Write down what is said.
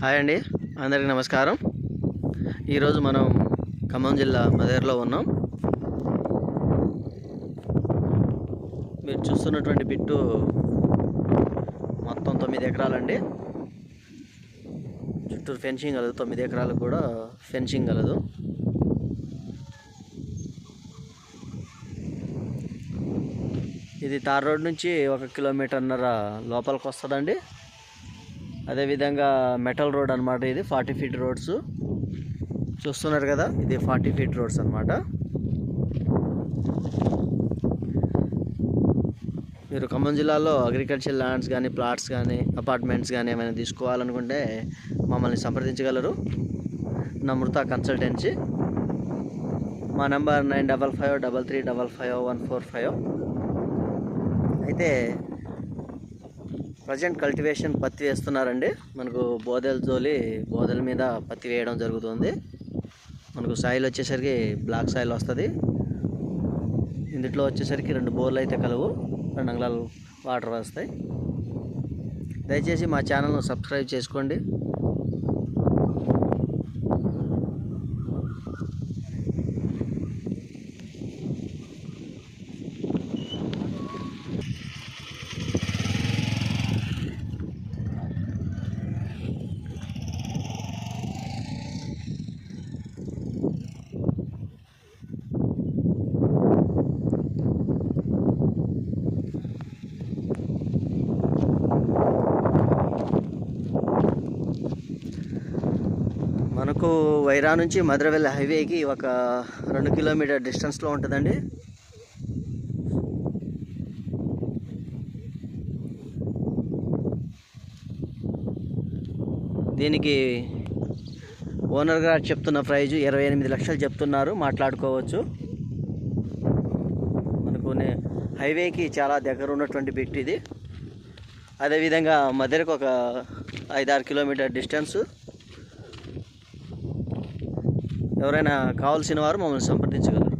Hi అండి, అందరికీ నమస్కారం. ఈరోజు మనం ఖమ్మం జిల్లా మదేర్లో ఉన్నాం. మీరు చూస్తున్నటువంటి బిట్టు మొత్తం 9 ఎకరాలండి. చుట్టూరు ఫెన్సింగ్ కలదు, 9 ఎకరాలకు కూడా ఫెన్సింగ్ కలదు. ఇది తార్ రోడ్ నుంచి 1.5 కిలోమీటర్న్నర లోపలికి వస్తుందండి. అదేవిధంగా మెటల్ రోడ్ అనమాట. ఇది 40 ఫీట్ రోడ్స్ చూస్తున్నారు కదా, ఇది 40 ఫీట్ రోడ్స్ అనమాట. మీరు ఖమ్మం జిల్లాలో అగ్రికల్చర్ ల్యాండ్స్ కానీ, ప్లాట్స్ కానీ, అపార్ట్మెంట్స్ కానీ ఏమైనా తీసుకోవాలనుకుంటే మమ్మల్ని సంప్రదించగలరు. నమృత కన్సల్టెన్సీ. మా నెంబర్ 9553355145. అయితే ప్రజెంట్ కల్టివేషన్ పత్తి వేస్తున్నారండి. మనకు బోదెల మీద పత్తి వేయడం జరుగుతుంది. మనకు సాయిల్ వచ్చేసరికి బ్లాక్ సాయిల్ వస్తుంది. ఇందులో వచ్చేసరికి 2 బోర్లు అయితే కలవు, 2 అంగుళాలు వాటర్ వస్తాయి. దయచేసి మా ఛానల్ను సబ్స్క్రైబ్ చేసుకోండి. మనకు వైరా నుంచి మధురవెల్లి హైవేకి ఒక 2 కిలోమీటర్ డిస్టెన్స్లో ఉంటుందండి. దీనికి ఓనర్ గారు చెప్తున్న ప్రైజు 28 లక్షలు చెప్తున్నారు, మాట్లాడుకోవచ్చు. మనకు హైవేకి చాలా దగ్గర ఉన్నటువంటి బిట్ ఇది. అదేవిధంగా మధ్యకు ఒక 5-6 కిలోమీటర్ డిస్టెన్స్. ఎవరైనా కావాల్సిన వారు మమ్మల్ని సంప్రదించగలరు.